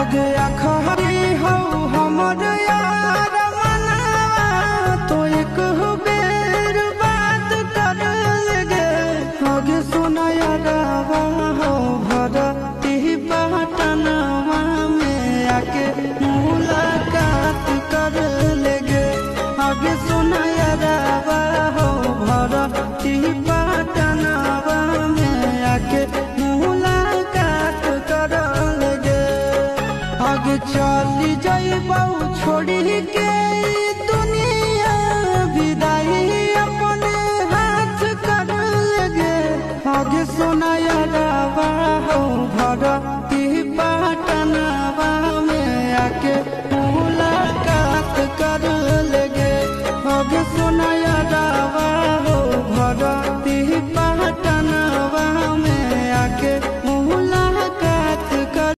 आगे आखरी हो हमर यार मनवा तो एक बेर बात कर लगे आगे सुना यारवा हो भरती पटनवा में आके मुलाकात कर लगे आगे सुना यारवा हो भरती पटनवा में आके मुलाकात कर लगे आगे चली जाइबौ छोड़ी के दुनिया विदाई अपने हाथ कर लगे आगे सुना यारवा हो भरती पटनवा में आके मुलाकात कर लगे आगे सुना